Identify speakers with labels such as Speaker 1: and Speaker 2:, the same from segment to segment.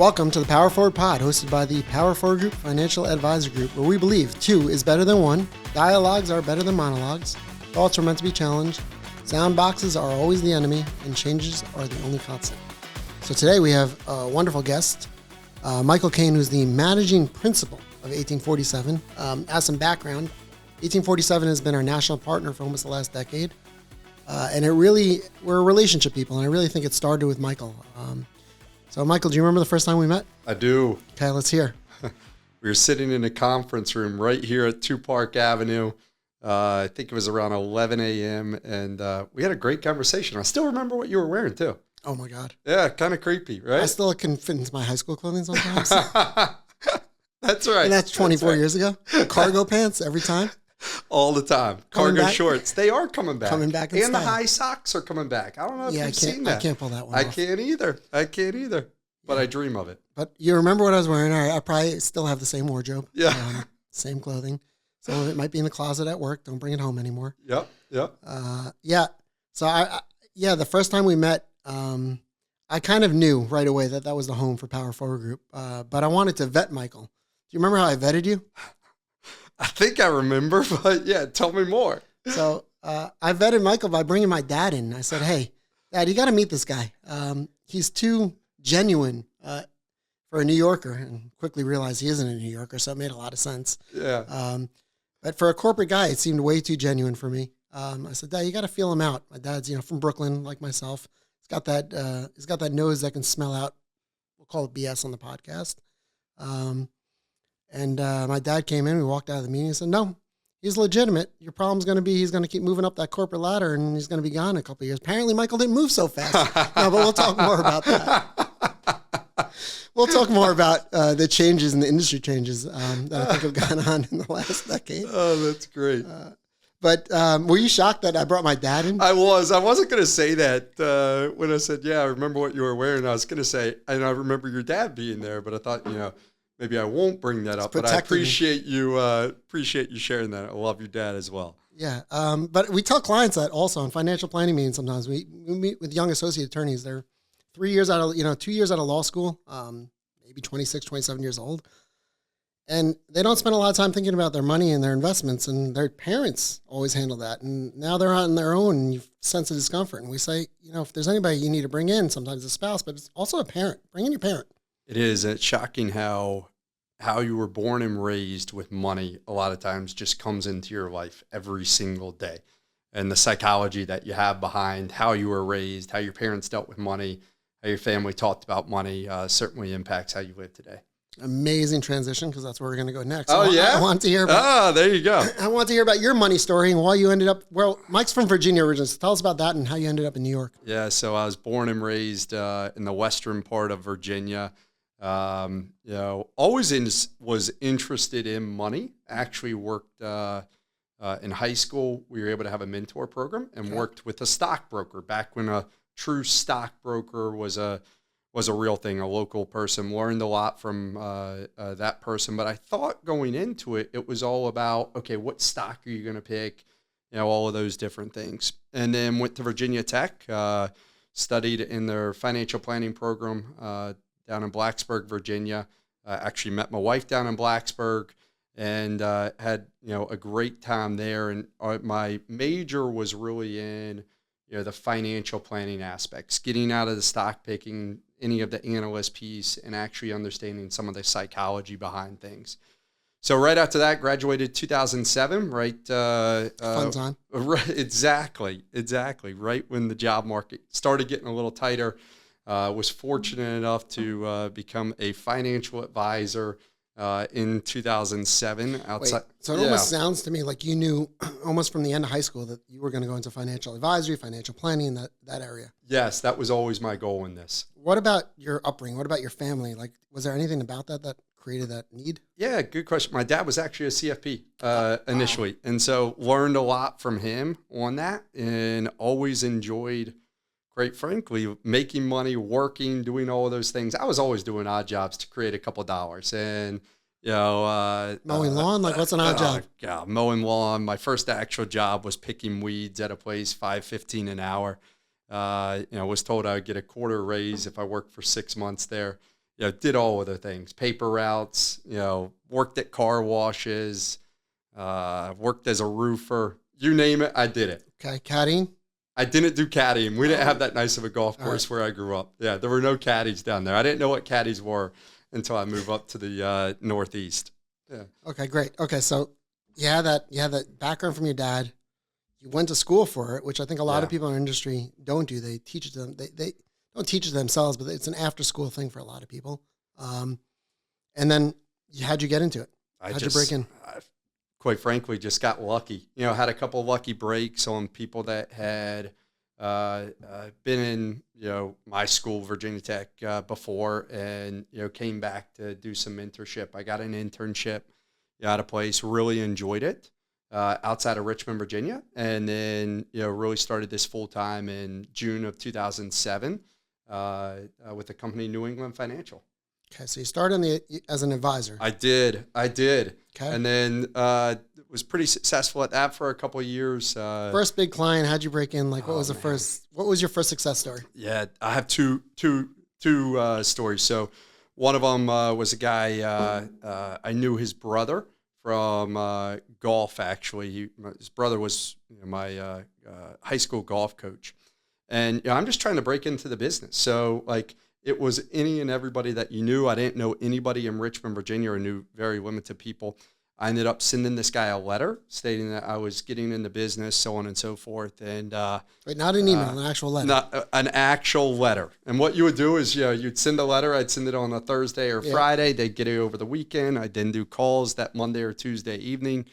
Speaker 1: Welcome to the Power Forward Pod, hosted by the Power Forward Group Financial Advisor Group, where we believe two is better than one, dialogues are better than monologues, thoughts are meant to be challenged, sound boxes are always the enemy, and changes are the only constant. So today we have a wonderful guest, Michael Kane, who's the managing principal of 1847. As some background, 1847 has been our national partner for almost the last decade. And we're relationship people, and I really think it started with Michael. So Michael, do you remember the first time we met?
Speaker 2: I do.
Speaker 1: Okay, let's hear.
Speaker 2: We were sitting in a conference room right here at 2 Park Avenue. I think it was around 11 a.m. And we had a great conversation. I still remember what you were wearing too.
Speaker 1: Oh my God.
Speaker 2: Yeah, kind of creepy, right?
Speaker 1: I still can fit into my high school clothing sometimes.
Speaker 2: That's right.
Speaker 1: And that's 24 years ago. Cargo pants every time.
Speaker 2: All the time. Cargo shorts. They are coming back.
Speaker 1: Coming back in
Speaker 2: And
Speaker 1: style.
Speaker 2: the high socks are coming back. I don't know if you've seen that.
Speaker 1: I can't pull that one
Speaker 2: off.
Speaker 1: off.
Speaker 2: I can't either. But I dream of it.
Speaker 1: But you remember what I was wearing? I probably still have the same wardrobe.
Speaker 2: Yeah.
Speaker 1: Same clothing. Some of it might be in the closet at work. Don't bring it home anymore.
Speaker 2: Yep.
Speaker 1: Yeah. So the first time we met, I kind of knew right away that was the home for Power Forward Group. But I wanted to vet Michael. Do you remember how I vetted you?
Speaker 2: I think I remember, but yeah, tell me more.
Speaker 1: So I vetted Michael by bringing my dad in. I said, "Hey, Dad, you got to meet this guy. He's too genuine for a New Yorker," and quickly realized he isn't a New Yorker, so it made a lot of sense.
Speaker 2: Yeah.
Speaker 1: But for a corporate guy, it seemed way too genuine for me. I said, "Dad, you got to feel him out." My dad's, from Brooklyn, like myself. He's got that nose that can smell out. We'll call it BS on the podcast. And my dad came in. We walked out of the meeting and said, "No, he's legitimate. Your problem's going to be he's going to keep moving up that corporate ladder, and he's going to be gone in a couple of years." Apparently, Michael didn't move so fast. No, but we'll talk more about that. We'll talk more about the changes and the industry changes that I think have gone on in the last decade.
Speaker 2: Oh, that's great.
Speaker 1: But were you shocked that I brought my dad in?
Speaker 2: I was. I wasn't going to say that when I said, "Yeah, I remember what you were wearing." I was going to say, and I remember your dad being there, but I thought, maybe I won't bring that up. But I appreciate you sharing that. I love your dad as well.
Speaker 1: Yeah. But we tell clients that also in financial planning meetings. Sometimes we meet with young associate attorneys. They're 2 years out of law school, maybe 26, 27 years old. And they don't spend a lot of time thinking about their money and their investments, and their parents always handle that. And now they're on their own, and you sense a discomfort. And we say, if there's anybody you need to bring in, sometimes a spouse, but it's also a parent. Bring in your parent.
Speaker 2: It is. It's shocking how you were born and raised with money a lot of times just comes into your life every single day. And the psychology that you have behind how you were raised, how your parents dealt with money, how your family talked about money certainly impacts how you live today.
Speaker 1: Amazing transition, because that's where we're going to go next.
Speaker 2: Yeah?
Speaker 1: I want to hear about.
Speaker 2: There you go.
Speaker 1: I want to hear about your money story and why you ended up. Well, Mike's from Virginia originally. So tell us about that and how you ended up in New York.
Speaker 2: Yeah, so I was born and raised in the western part of Virginia. Always was interested in money. Actually worked in high school. We were able to have a mentor program and worked with a stockbroker back when a true stockbroker was a real thing, a local person. Learned a lot from that person. But I thought going into it, it was all about, okay, what stock are you going to pick? All of those different things. And then went to Virginia Tech, studied in their financial planning program down in Blacksburg, Virginia. Actually met my wife down in Blacksburg and had, a great time there. And my major was really in, the financial planning aspects, getting out of the stock picking, any of the analyst piece, and actually understanding some of the psychology behind things. So right after that, graduated 2007, right?
Speaker 1: Fun time.
Speaker 2: Right, exactly. Right when the job market started getting a little tighter. Was fortunate enough to become a financial advisor in 2007. Outside,
Speaker 1: so it almost sounds to me like you knew almost from the end of high school that you were going to go into financial advisory, financial planning, that area.
Speaker 2: Yes, that was always my goal in this.
Speaker 1: What about your upbringing? What about your family? Like, was there anything about that created that need?
Speaker 2: Yeah, good question. My dad was actually a CFP initially, and so learned a lot from him on that, and always enjoyed, quite frankly, making money, working, doing all of those things. I was always doing odd jobs to create a couple dollars, and
Speaker 1: mowing lawn. Like, what's an odd job?
Speaker 2: Yeah, mowing lawn. My first actual job was picking weeds at a place, $5.15 an hour. Was told I would get a quarter raise if I worked for 6 months there. did all other things, paper routes, worked at car washes, worked as a roofer, you name it, I did it.
Speaker 1: Okay, caddying?
Speaker 2: I didn't do caddying. We didn't have that nice of a golf course where I grew up. Yeah, there were no caddies down there. I didn't know what caddies were until I moved up to the Northeast. Yeah.
Speaker 1: Okay, great. Okay, so you had that background from your dad. You went to school for it, which I think a lot of people in our industry don't do. They teach it to them. They don't teach it to themselves, but it's an after school thing for a lot of people. And then how'd you get into it? How'd you break in?
Speaker 2: Quite frankly, just got lucky. Had a couple of lucky breaks on people that had been in, my school, Virginia Tech, before, and, came back to do some mentorship. I got an internship at a place, really enjoyed it, outside of Richmond, Virginia, and then, really started this full time in June of 2007 with the company New England Financial.
Speaker 1: Okay, so you started as an advisor.
Speaker 2: I did. Okay. And then was pretty successful at that for a couple of years.
Speaker 1: First big client, how'd you break in? Like, what was your first success story?
Speaker 2: Yeah, I have two stories. So one of them was a guy, I knew his brother from golf, actually. His brother was my high school golf coach. And I'm just trying to break into the business. So, like, it was any and everybody that you knew. I didn't know anybody in Richmond, Virginia. I knew very limited people. I ended up sending this guy a letter stating that I was getting into business, so on and so forth. And
Speaker 1: wait, not an email, an actual letter.
Speaker 2: Not an actual letter. And what you would do is, you'd send a letter. I'd send it on a Thursday or Friday. They'd get it over the weekend. I didn't do calls that Monday or Tuesday evening.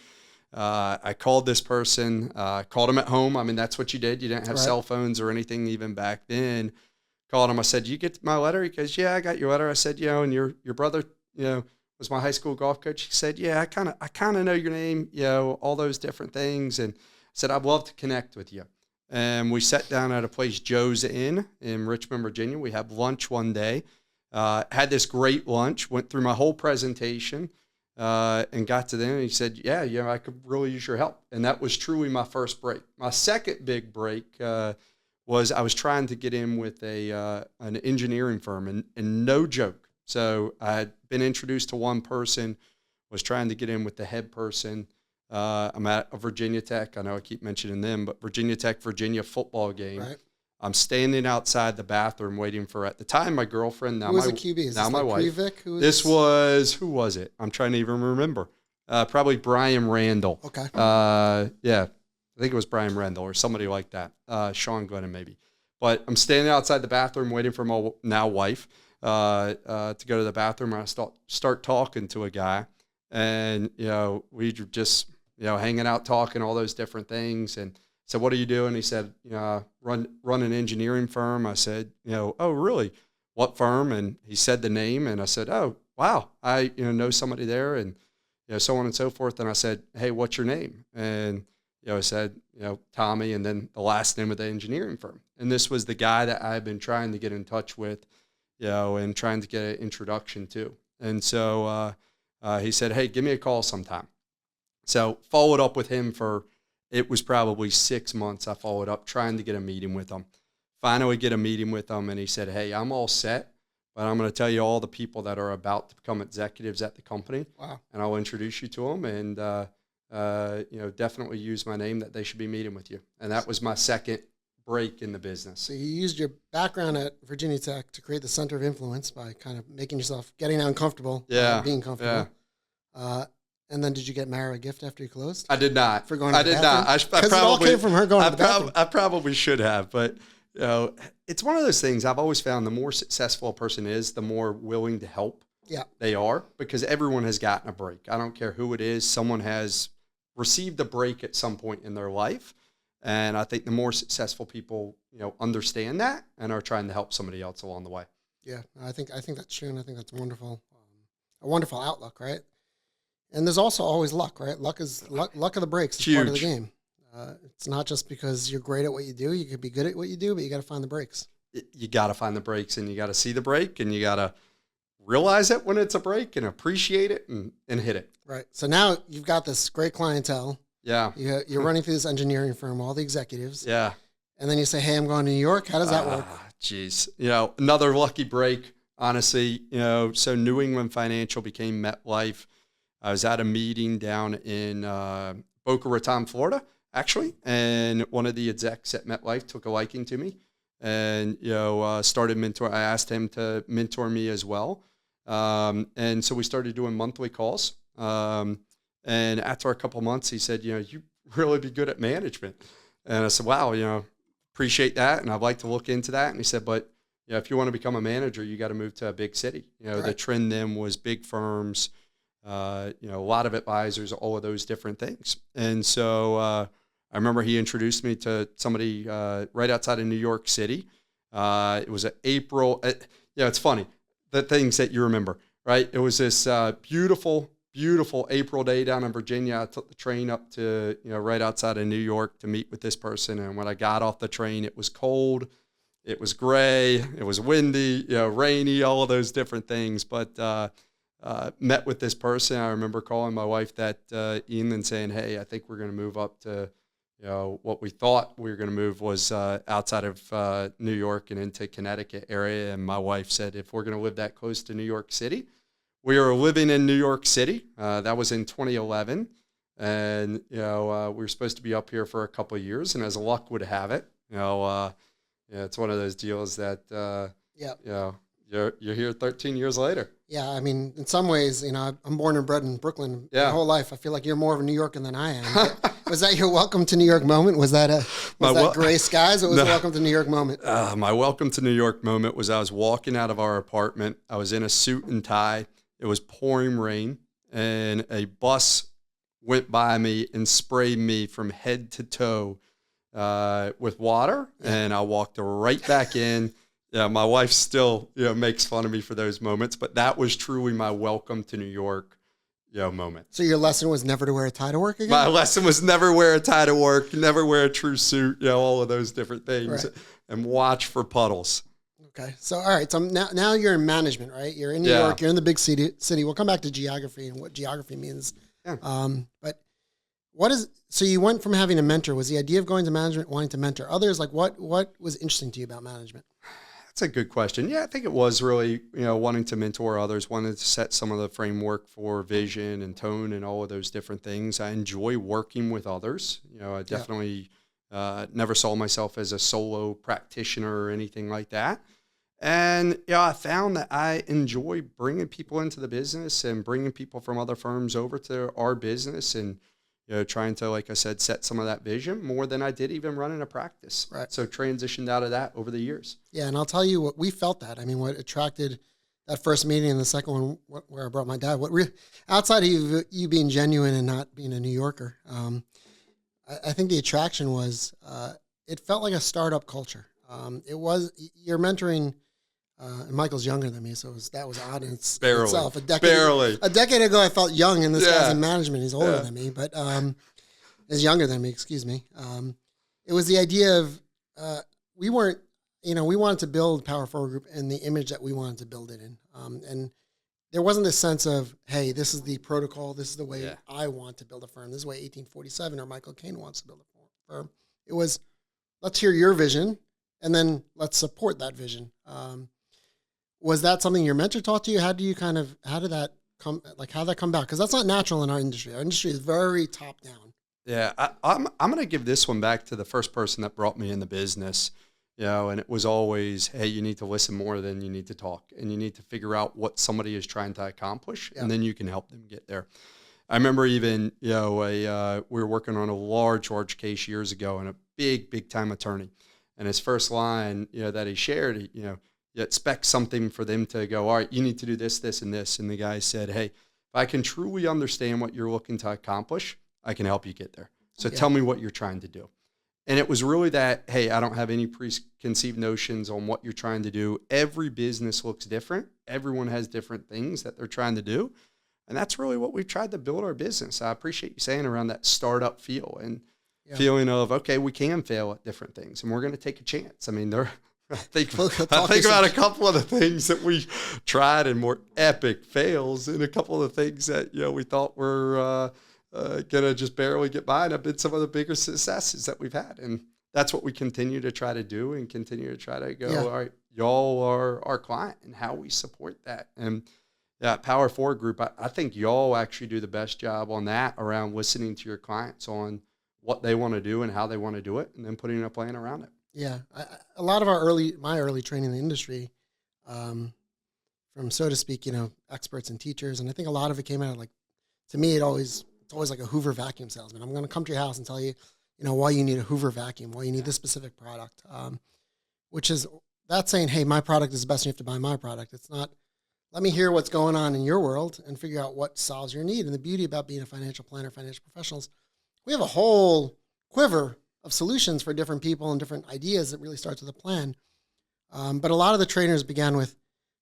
Speaker 2: I called this person, called him at home. I mean, that's what you did. You didn't have cell phones or anything even back then. Called him. I said, "You get my letter?" He goes, "Yeah, I got your letter." I said, and your brother, was my high school golf coach. He said, "Yeah, I kind of know your name, all those different things." And I said, "I'd love to connect with you." And we sat down at a place, Joe's Inn in Richmond, Virginia. We had lunch one day. Had this great lunch. Went through my whole presentation, and got to them. And he said, "Yeah, I could really use your help." And that was truly my first break. My second big break was I was trying to get in with an engineering firm, and no joke. So I had been introduced to one person, was trying to get in with the head person. I'm at a Virginia Tech. I know I keep mentioning them, but Virginia Tech, Virginia football game. Right. I'm standing outside the bathroom waiting for, at the time, my girlfriend. Now
Speaker 1: who was the QB? Is
Speaker 2: now my wife.
Speaker 1: Who
Speaker 2: who was it? I'm trying to even remember. Probably Brian Randall.
Speaker 1: Okay.
Speaker 2: Yeah. I think it was Brian Rendell or somebody like that, Sean Glennon maybe. But I'm standing outside the bathroom waiting for my now wife to go to the bathroom. And I start talking to a guy, and we were just hanging out, talking all those different things. And I said, "What are you doing?" He said, "Run an engineering firm." I said, "Oh, really? What firm?" And he said the name, and I said, "Oh, wow, I know somebody there," and so on and so forth. And I said, "Hey, what's your name?" And I said, Tommy, and then the last name of the engineering firm. And this was the guy that I had been trying to get in touch with, and trying to get an introduction to. And so he said, "Hey, give me a call sometime." So followed up with him it was probably 6 months. I followed up trying to get a meeting with him. Finally get a meeting with him, and he said, "Hey, I'm all set, but I'm going to tell you all the people that are about to become executives at the company.
Speaker 1: Wow.
Speaker 2: And I'll introduce you to them, and definitely use my name, that they should be meeting with you." And that was my second break in the business.
Speaker 1: So you used your background at Virginia Tech to create the center of influence by kind of making yourself, getting uncomfortable, being comfortable. Yeah. And then did you get Mara a gift after you closed?
Speaker 2: I did not.
Speaker 1: For going to the
Speaker 2: bathroom?
Speaker 1: I did not. Because it all came from her going to the bathroom.
Speaker 2: I probably should have, but it's one of those things I've always found, the more successful a person is, the more willing to help they are, because everyone has gotten a break. I don't care who it is. Someone has received a break at some point in their life. And I think the more successful people, understand that and are trying to help somebody else along the way.
Speaker 1: Yeah, I think that's true, and I think that's wonderful. A wonderful outlook, right? And there's also always luck, right? Luck of the breaks is part of the game. It's not just because you're great at what you do. You could be good at what you do, but you got to find the breaks.
Speaker 2: You got to find the breaks, and you got to see the break, and you got to realize it when it's a break and appreciate it and hit it.
Speaker 1: Right. So now you've got this great clientele.
Speaker 2: Yeah.
Speaker 1: You're running through this engineering firm, all the executives.
Speaker 2: Yeah.
Speaker 1: And then you say, "Hey, I'm going to New York." How does that work?
Speaker 2: Geez. Another lucky break. honestly. So New England Financial became MetLife. I was at a meeting down in Boca Raton, Florida, actually, and one of the execs at MetLife took a liking to me, and started mentor. I asked him to mentor me as well, and so we started doing monthly calls. And after a couple of months, he said, you really be good at management. And I said, wow, appreciate that, and I'd like to look into that. And he said, but if you want to become a manager, you got to move to a big city.
Speaker 1: Right.
Speaker 2: The trend then was big firms. A lot of advisors, all of those different things. And so I remember he introduced me to somebody right outside of New York City. It was April. It's funny, the things that you remember, right? It was this beautiful April day down in Virginia. I took the train up to, right outside of New York to meet with this person. And when I got off the train, it was cold. It was gray. It was windy, rainy, all of those different things. But met with this person. I remember calling my wife that evening and saying, hey, I think we're going to move up to, what we thought we were going to move was outside of New York and into Connecticut area. And my wife said, if we're going to live that close to New York City, we were living in New York City. That was in 2011. And, we were supposed to be up here for a couple of years. And as luck would have it, it's one of those deals that, you're here 13 years later.
Speaker 1: Yeah, I mean, in some ways, I'm born and bred in Brooklyn my whole life. I feel like you're more of a New Yorker than I am. Was that your welcome to New York moment? Was that gray skies? Or was it welcome to New York moment?
Speaker 2: My welcome to New York moment was I was walking out of our apartment. I was in a suit and tie. It was pouring rain, and a bus went by me and sprayed me from head to toe with water, and I walked right back in. Yeah, my wife still, makes fun of me for those moments, but that was truly my welcome to New York, moment.
Speaker 1: So your lesson was never to wear a tie to work again?
Speaker 2: My lesson was never wear a tie to work, never wear a true suit, all of those different things, right. And watch for puddles.
Speaker 1: Okay. So, all right. So now you're in management, right? You're in New York, you're in the big city. We'll come back to geography and what geography means. Yeah. But so you went from having a mentor, was the idea of going to management, wanting to mentor others? Like what was interesting to you about management?
Speaker 2: That's a good question. Yeah, I think it was really, wanting to mentor others, wanting to set some of the framework for vision and tone and all of those different things. I enjoy working with others. I definitely never saw myself as a solo practitioner or anything like that. And, I found that I enjoy bringing people into the business and bringing people from other firms over to our business and, trying to, like I said, set some of that vision more than I did even running a practice.
Speaker 1: Right.
Speaker 2: So transitioned out of that over the years.
Speaker 1: Yeah, and I'll tell you what we felt that. I mean, what attracted that first meeting and the second one where I brought my dad, outside of you being genuine and not being a New Yorker, I think the attraction was it felt like a startup culture. You're mentoring, and Michael's younger than me, so that was odd in itself. A decade ago, I felt young, and this guy's in management. He's older than me, but is younger than me. Excuse me. It was the idea of we wanted to build Power Forward Group in the image that we wanted to build it in, and there wasn't this sense of, hey, this is the protocol, this is the way I want to build a firm, this is the way 1847 or Michael Kane wants to build a firm. It was, let's hear your vision, and then let's support that vision. Was that something your mentor taught you? How did that come about? Because that's not natural in our industry. Our industry is very top down.
Speaker 2: Yeah, I'm going to give this one back to the first person that brought me in the business. And it was always, hey, you need to listen more than you need to talk, and you need to figure out what somebody is trying to accomplish, and then you can help them get there. I remember even, we were working on a large case years ago, and a big time attorney, and his first line, that he shared, you expect something for them to go, all right, you need to do this, this, and this. And the guy said, hey, if I can truly understand what you're looking to accomplish, I can help you get there. So tell me what you're trying to do. And it was really that, hey, I don't have any preconceived notions on what you're trying to do. Every business looks different. Everyone has different things that they're trying to do. And that's really what we've tried to build our business. I appreciate you saying around that startup feel and feeling of, okay, we can fail at different things and we're going to take a chance. I mean, I think about a couple of the things that we tried and more epic fails, and a couple of the things that we thought were gonna just barely get by, and have been some of the bigger successes that we've had. And that's what we continue to try to do, and continue to try to go. All right, y'all are our client and how we support that. And that Power Forward group, I think y'all actually do the best job on that, around listening to your clients on what they want to do and how they want to do it, and then putting a plan around it.
Speaker 1: Yeah. A lot of my early training in the industry, from, so to speak, experts and teachers. And I think a lot of it came out of, like, to me, it's always like a Hoover vacuum salesman. I'm going to come to your house and tell you, why you need a Hoover vacuum, why you need this specific product, which is that's saying, hey, my product is the best and you have to buy my product. It's not, let me hear what's going on in your world and figure out what solves your need. And the beauty about being a financial planner, financial professionals, we have a whole quiver of solutions for different people and different ideas that really starts with a plan. But a lot of the trainers began with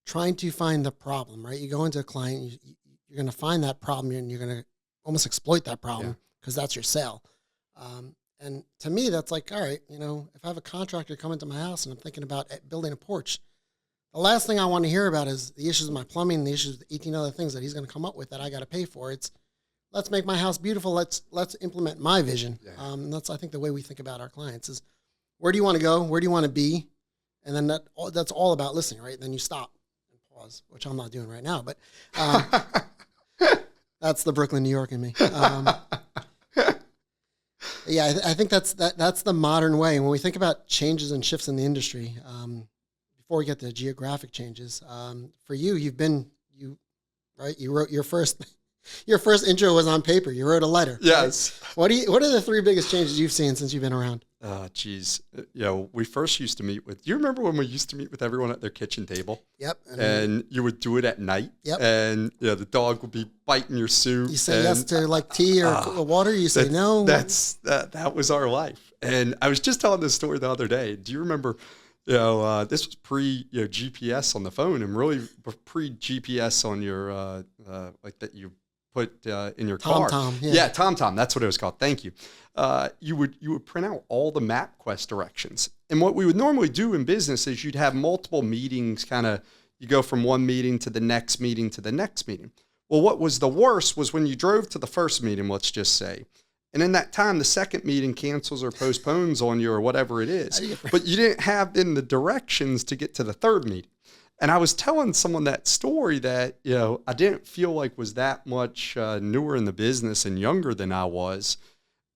Speaker 1: trying to find the problem, right? You go into a client, you're going to find that problem, and you're going to almost exploit that problem because that's your sale. And to me, that's like, all right, if I have a contractor come into my house and I'm thinking about building a porch, the last thing I want to hear about is the issues with my plumbing, the issues with 18 other things that he's going to come up with that I got to pay for. It's, let's make my house beautiful. Let's implement my vision. Yeah. That's, I think, the way we think about our clients is, where do you want to go? Where do you want to be? And then that's all about listening, right? Then you stop and pause, which I'm not doing right now, but that's the Brooklyn, New York in me. Yeah, I think that's the modern way. And when we think about changes and shifts in the industry, before we get to geographic changes, for you wrote your first intro was on paper. You wrote a letter.
Speaker 2: Yes.
Speaker 1: Right? What are the three biggest changes you've seen since you've been around?
Speaker 2: Geez. We first used to meet with, do you remember when we used to meet with everyone at their kitchen table?
Speaker 1: Yep.
Speaker 2: And you would do it at night. Yep. And the dog would be biting your soup.
Speaker 1: You say yes to like tea or water. You say no.
Speaker 2: That was our life. And I was just telling this story the other day. Do you remember, this was pre GPS on the phone, and really pre GPS on your, like that you put in your car.
Speaker 1: TomTom,
Speaker 2: yeah, TomTom. That's what it was called. Thank you. You would print out all the MapQuest directions. And what we would normally do in business is you'd have multiple meetings, you go from one meeting to the next meeting to the next meeting. Well, what was the worst was when you drove to the first meeting, let's just say, and in that time, the second meeting cancels or postpones on you or whatever it is. But you didn't have in the directions to get to the third meeting. And I was telling someone that story that, I didn't feel like was that much newer in the business and younger than I was.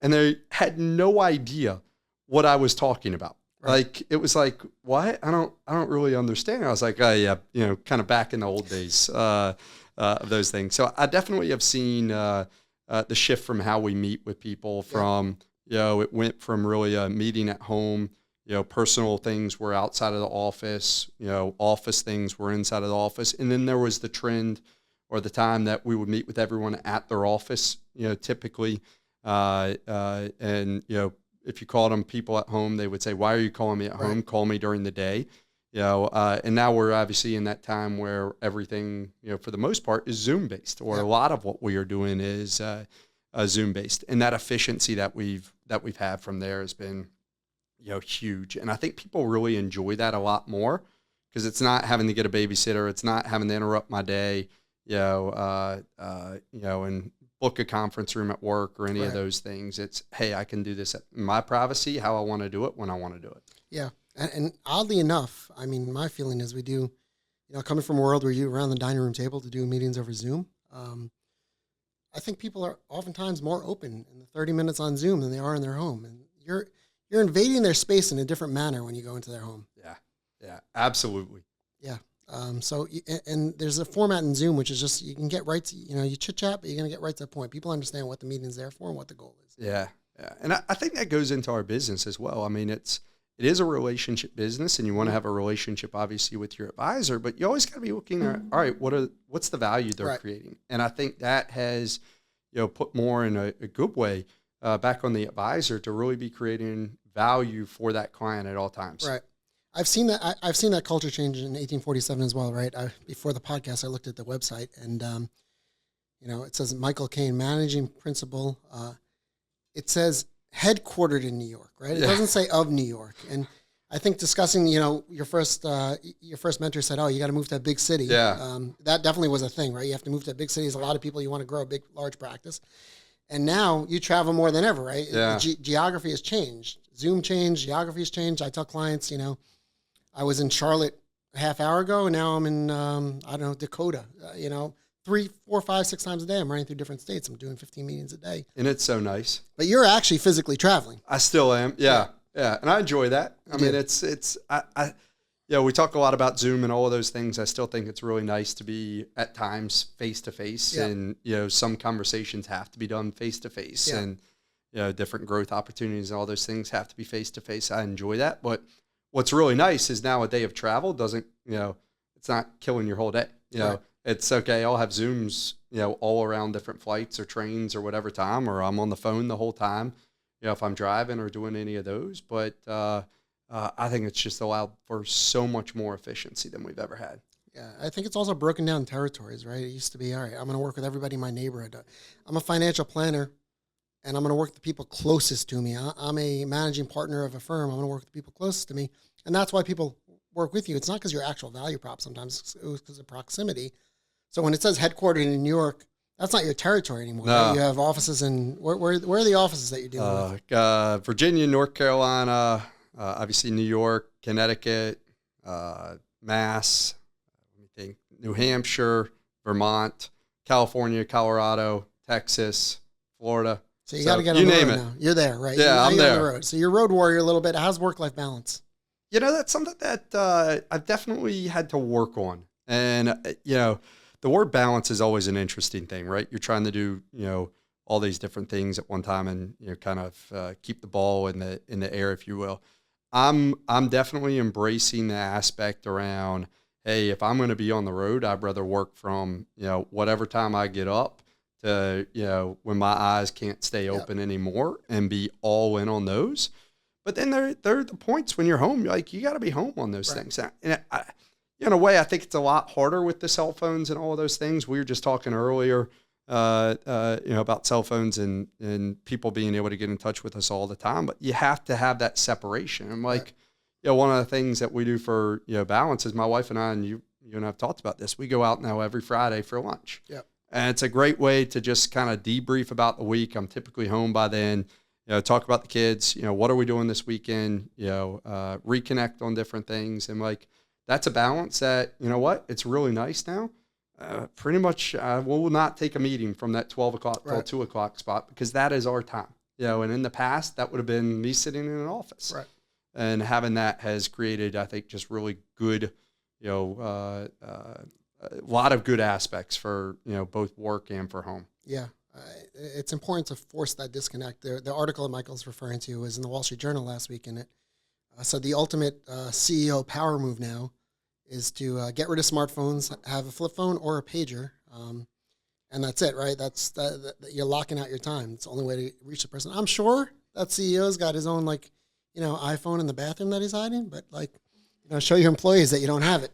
Speaker 2: And they had no idea what I was talking about. Right. Like, it was like, what? I don't really understand. I was like, oh yeah, kind of back in the old days of those things. So I definitely have seen the shift from how we meet with people from, it went from really a meeting at home. Personal things were outside of the office, office things were inside of the office. And then there was the trend or the time that we would meet with everyone at their office, typically. And if you called them people at home, they would say, why are you calling me at home? Right. Call me during the day. And now we're obviously in that time where everything, for the most part is Zoom based, or a lot of what we are doing is Zoom based. And that efficiency that we've had from there has been huge. And I think people really enjoy that a lot more because it's not having to get a babysitter. It's not having to interrupt my day, and book a conference room at work or any of those things. It's, hey, I can do this at my privacy, how I want to do it, when I want to do it. Yeah.
Speaker 1: And oddly enough, I mean, my feeling is we do, coming from a world where you're around the dining room table to do meetings over Zoom, I think people are oftentimes more open in the 30 minutes on Zoom than they are in their home. And you're invading their space in a different manner when you go into their home.
Speaker 2: Yeah, absolutely.
Speaker 1: Yeah. So there's a format in Zoom, which is just, you can get right to, you chit chat, but you're going to get right to the point. People understand what the meeting is there for and what the goal is.
Speaker 2: Yeah. And I think that goes into our business as well. I mean, it is a relationship business, and you want to have a relationship, obviously, with your advisor, but you always got to be looking at, all right, what's the value they're creating? And I think that has, put more in a good way back on the advisor to really be creating value for that client at all times.
Speaker 1: Right. I've seen that culture change in 1847 as well, right? Before the podcast, I looked at the website, and it says Michael Kane, managing principal. It says headquartered in New York, right? It doesn't say of New York. And I think discussing, your first mentor said, oh, you got to move to a big city.
Speaker 2: Yeah.
Speaker 1: That definitely was a thing, right? You have to move to a big city. There's a lot of people, you want to grow a large practice. And now you travel more than ever, right?
Speaker 2: Yeah.
Speaker 1: Geography has changed. Zoom changed. Geography has changed. I tell clients, I was in Charlotte a half hour ago, and now I'm in, I don't know, Dakota. 3, 4, 5, 6 times a day. I'm running through different states. I'm doing 15 meetings a day.
Speaker 2: And it's so nice.
Speaker 1: But you're actually physically traveling.
Speaker 2: I still am. Yeah. And I enjoy that. I mean, we talk a lot about Zoom and all of those things. I still think it's really nice to be at times face to face, and some conversations have to be done face to face, and different growth opportunities and all those things have to be face to face. I enjoy that. But what's really nice is now a day of travel doesn't, it's not killing your whole day. It's okay. I'll have Zooms, all around different flights or trains or whatever time, or I'm on the phone the whole time, if I'm driving or doing any of those. But I think it's just allowed for so much more efficiency than we've ever had.
Speaker 1: Yeah, I think it's also broken down territories, right? It used to be, all right, I'm going to work with everybody in my neighborhood. I'm a financial planner, and I'm going to work with the people closest to me. I'm a managing partner of a firm. I'm going to work with the people closest to me. And that's why people work with you. It's not because your actual value prop sometimes, it's because of proximity. So when it says headquartered in New York, that's not your territory anymore.
Speaker 2: No.
Speaker 1: Right? You have offices in, where are the offices that you're dealing with?
Speaker 2: Virginia, North Carolina, obviously New York, Connecticut, Mass, let me think, New Hampshire, Vermont, California, Colorado, Texas, Florida.
Speaker 1: So you got to get on the road now. You're there, right?
Speaker 2: Yeah, I'm there.
Speaker 1: On the road. So you're a road warrior a little bit. How's work-life balance?
Speaker 2: That's something that I've definitely had to work on. And, the word balance is always an interesting thing, right? You're trying to do, all these different things at one time and, kind of keep the ball in the air, if you will. I'm definitely embracing the aspect around, hey, if I'm going to be on the road, I'd rather work from, whatever time I get up to, when my eyes can't stay open anymore, and be all in on those. But then there are the points when you're home, like you got to be home on those things. And in a way, I think it's a lot harder with the cell phones and all of those things. We were just talking earlier, about cell phones and people being able to get in touch with us all the time. But you have to have that separation. And one of the things that we do for balance is my wife and I, and you and I have talked about this. We go out now every Friday for lunch. Yep. And it's a great way to just kind of debrief about the week. I'm typically home by then. Talk about the kids. What are we doing this weekend? Reconnect on different things, and that's a balance that, it's really nice now. Pretty much we'll not take a meeting from that 12 o'clock till 2 o'clock spot, because that is our time. And in the past, that would have been me sitting in an office. Right. And having that has created, I think, just really good, a lot of good aspects for, both work and for home. Yeah.
Speaker 1: It's important to force that disconnect. The article that Michael's referring to was in the Wall Street Journal last week, and it said the ultimate CEO power move now is to get rid of smartphones, have a flip phone or a pager, and that's it, right? That's you're locking out your time. It's the only way to reach the person. I'm sure that CEO's got his own iPhone in the bathroom that he's hiding, but show your employees that you don't have it.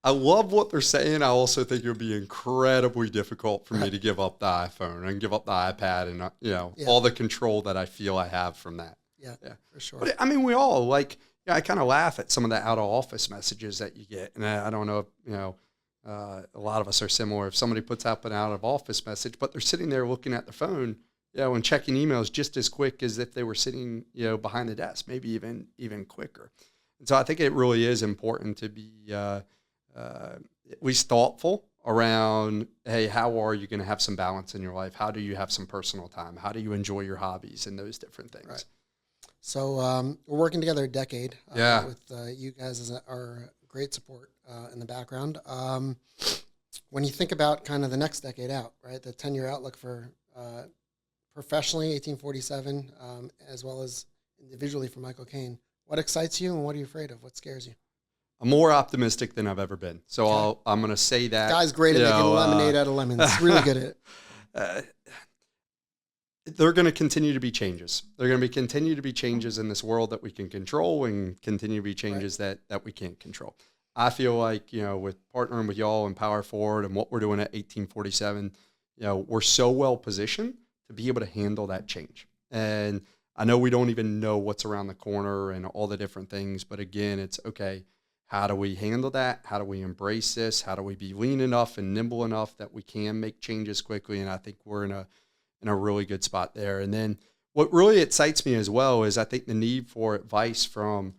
Speaker 2: I love what they're saying. I also think it would be incredibly difficult for me to give up the iPhone and give up the iPad and all the control that I feel I have from that.
Speaker 1: Yeah, for sure.
Speaker 2: But we all I kind of laugh at some of the out of office messages that you get, and I don't know if a lot of us are similar. If somebody puts up an out of office message, but they're sitting there looking at their phone, and checking emails just as quick as if they were sitting behind the desk, maybe even quicker. And so I think it really is important to be at least thoughtful around, hey, how are you going to have some balance in your life? How do you have some personal time? How do you enjoy your hobbies and those different things?
Speaker 1: Right. So we're working together a decade with you guys as our great support in the background. When you think about kind of the next decade out, right, the 10-year outlook for professionally 1847 as well as individually for Michael Kane, what excites you and what are you afraid of? What scares you?
Speaker 2: I'm more optimistic than I've ever been. So I'm going to say that.
Speaker 1: This guy's great at making lemonade out of lemons. Really good at it.
Speaker 2: There are going to continue to be changes. There are going to continue to be changes in this world that we can control, and continue to be changes that we can't control. I feel like, with partnering with y'all and Power Forward and what we're doing at 1847, we're so well positioned to be able to handle that change. And I know we don't even know what's around the corner and all the different things, but again, it's okay. How do we handle that? How do we embrace this? How do we be lean enough and nimble enough that we can make changes quickly? And I think we're in a really good spot there. And then what really excites me as well is I think the need for advice from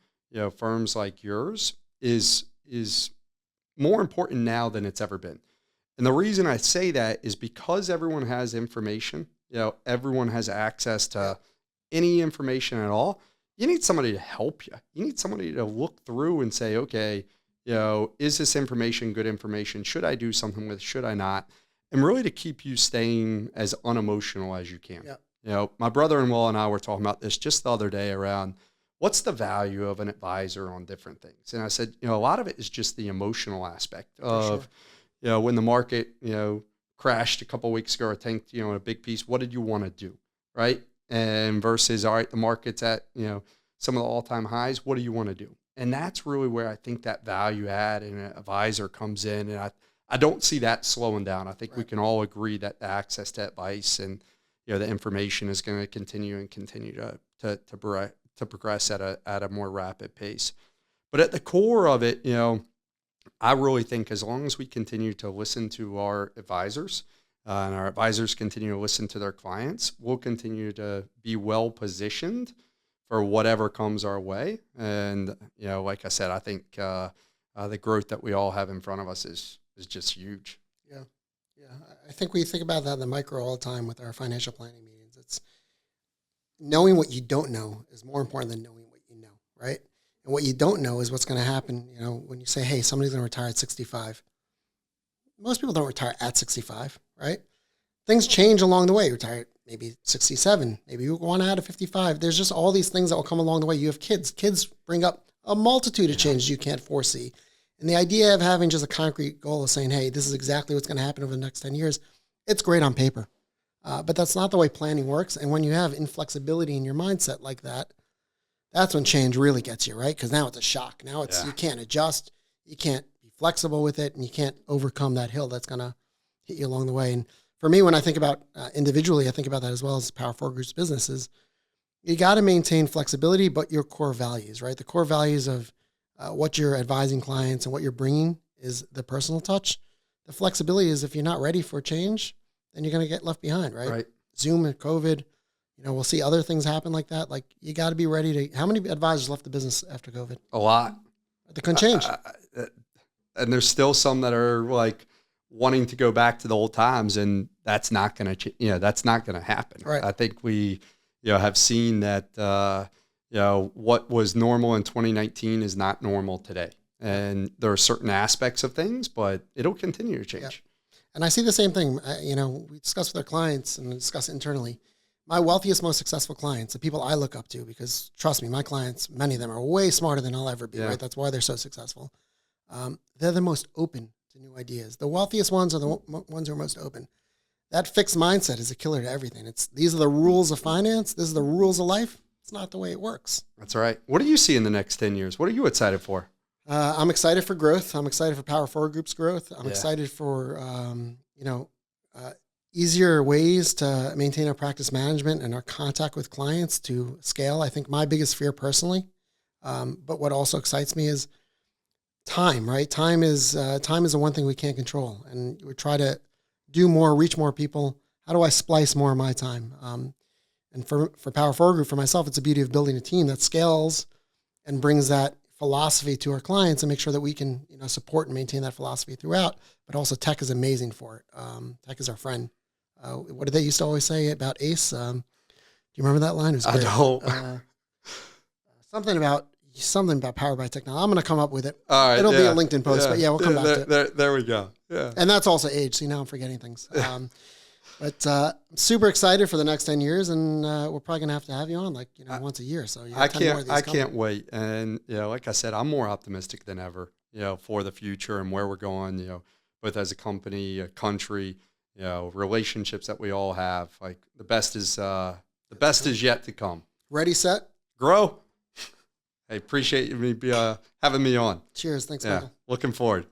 Speaker 2: firms like yours is is more important now than it's ever been. And the reason I say that is because everyone has information, everyone has access to any information at all. You need somebody to help you. You need somebody to look through and say, okay, is this information good information? Should I do something with it? Should I not? And really to keep you staying as unemotional as you can.
Speaker 1: Yeah.
Speaker 2: My brother-in-law and I were talking about this just the other day around what's the value of an advisor on different things. And I said, a lot of it is just the emotional aspect of, when the market, crashed a couple of weeks ago or tanked, in a big piece, what did you want to do? Right. And versus, all right, the market's at, some of the all-time highs. What do you want to do? And that's really where I think that value add in an advisor comes in. And I don't see that slowing down. I think we can all agree that the access to advice and, the information is going to continue to progress at a more rapid pace. But at the core of it, I really think as long as we continue to listen to our advisors and our advisors continue to listen to their clients, we'll continue to be well positioned for whatever comes our way. And, like I said, I think the growth that we all have in front of us is just huge.
Speaker 1: Yeah. I think we think about that in the micro all the time with our financial planning meetings. It's knowing what you don't know is more important than knowing what you know, right? And what you don't know is what's going to happen, when you say, hey, somebody's going to retire at 65. Most people don't retire at 65, right? Things change along the way. You retire at maybe 67. Maybe you want out at 55. There's just all these things that will come along the way. You have kids. Kids bring up a multitude of changes you can't foresee. And the idea of having just a concrete goal of saying, hey, this is exactly what's going to happen over the next 10 years, it's great on paper. But that's not the way planning works. And when you have inflexibility in your mindset like that, that's when change really gets you, right? Because now it's a shock. Now you can't adjust. You can't be flexible with it, and you can't overcome that hill that's going to hit you along the way. And for me, when I think about individually, I think about that as well as Power 4 Group's businesses. You got to maintain flexibility, but your core values, right? The core values of what you're advising clients and what you're bringing is the personal touch. The flexibility is if you're not ready for change, then you're going to get left behind, right? Zoom and COVID, we'll see other things happen like that. Like you got to be ready to, how many advisors left the business after COVID?
Speaker 2: A lot.
Speaker 1: They couldn't change.
Speaker 2: And there's still some that are like wanting to go back to the old times, and that's not going to, that's not going to happen.
Speaker 1: Right.
Speaker 2: I think we, have seen that, what was normal in 2019 is not normal today. And there are certain aspects of things, but it'll continue to change.
Speaker 1: Yeah. And I see the same thing. We discuss with our clients and discuss internally. My wealthiest, most successful clients, the people I look up to, because trust me, my clients, many of them are way smarter than I'll ever be, right? That's why they're so successful. They're the most open to new ideas. The wealthiest ones are the ones who are most open. That fixed mindset is a killer to everything. These are the rules of finance. This is the rules of life. It's not the way it works.
Speaker 2: That's right. What do you see in the next 10 years? What are you excited for?
Speaker 1: I'm excited for growth. I'm excited for Power 4 Group's growth. I'm excited for, easier ways to maintain our practice management and our contact with clients to scale. I think my biggest fear personally, but what also excites me is time, right? Time is the one thing we can't control. And we try to do more, reach more people. How do I splice more of my time? And for Power 4 Group, for myself, it's the beauty of building a team that scales and brings that philosophy to our clients and make sure that we can, support and maintain that philosophy throughout. But also tech is amazing for it. Tech is our friend. What did they used to always say about ACE? Do you remember that line? It was great.
Speaker 2: I don't.
Speaker 1: Something about powered by technology. I'm going to come up with it.
Speaker 2: All right,
Speaker 1: it'll be a LinkedIn post, but we'll come back to it.
Speaker 2: There we go. Yeah.
Speaker 1: And that's also age. See, now I'm forgetting things. But I'm super excited for the next 10 years, and we're probably going to have you on once a year. So
Speaker 2: I can't wait. And, like I said, I'm more optimistic than ever, for the future and where we're going, both as a company, a country, relationships that we all have. Like the best is yet to come.
Speaker 1: Ready, set,
Speaker 2: grow. I appreciate you having me on.
Speaker 1: Cheers. Thanks, Michael.
Speaker 2: Looking forward.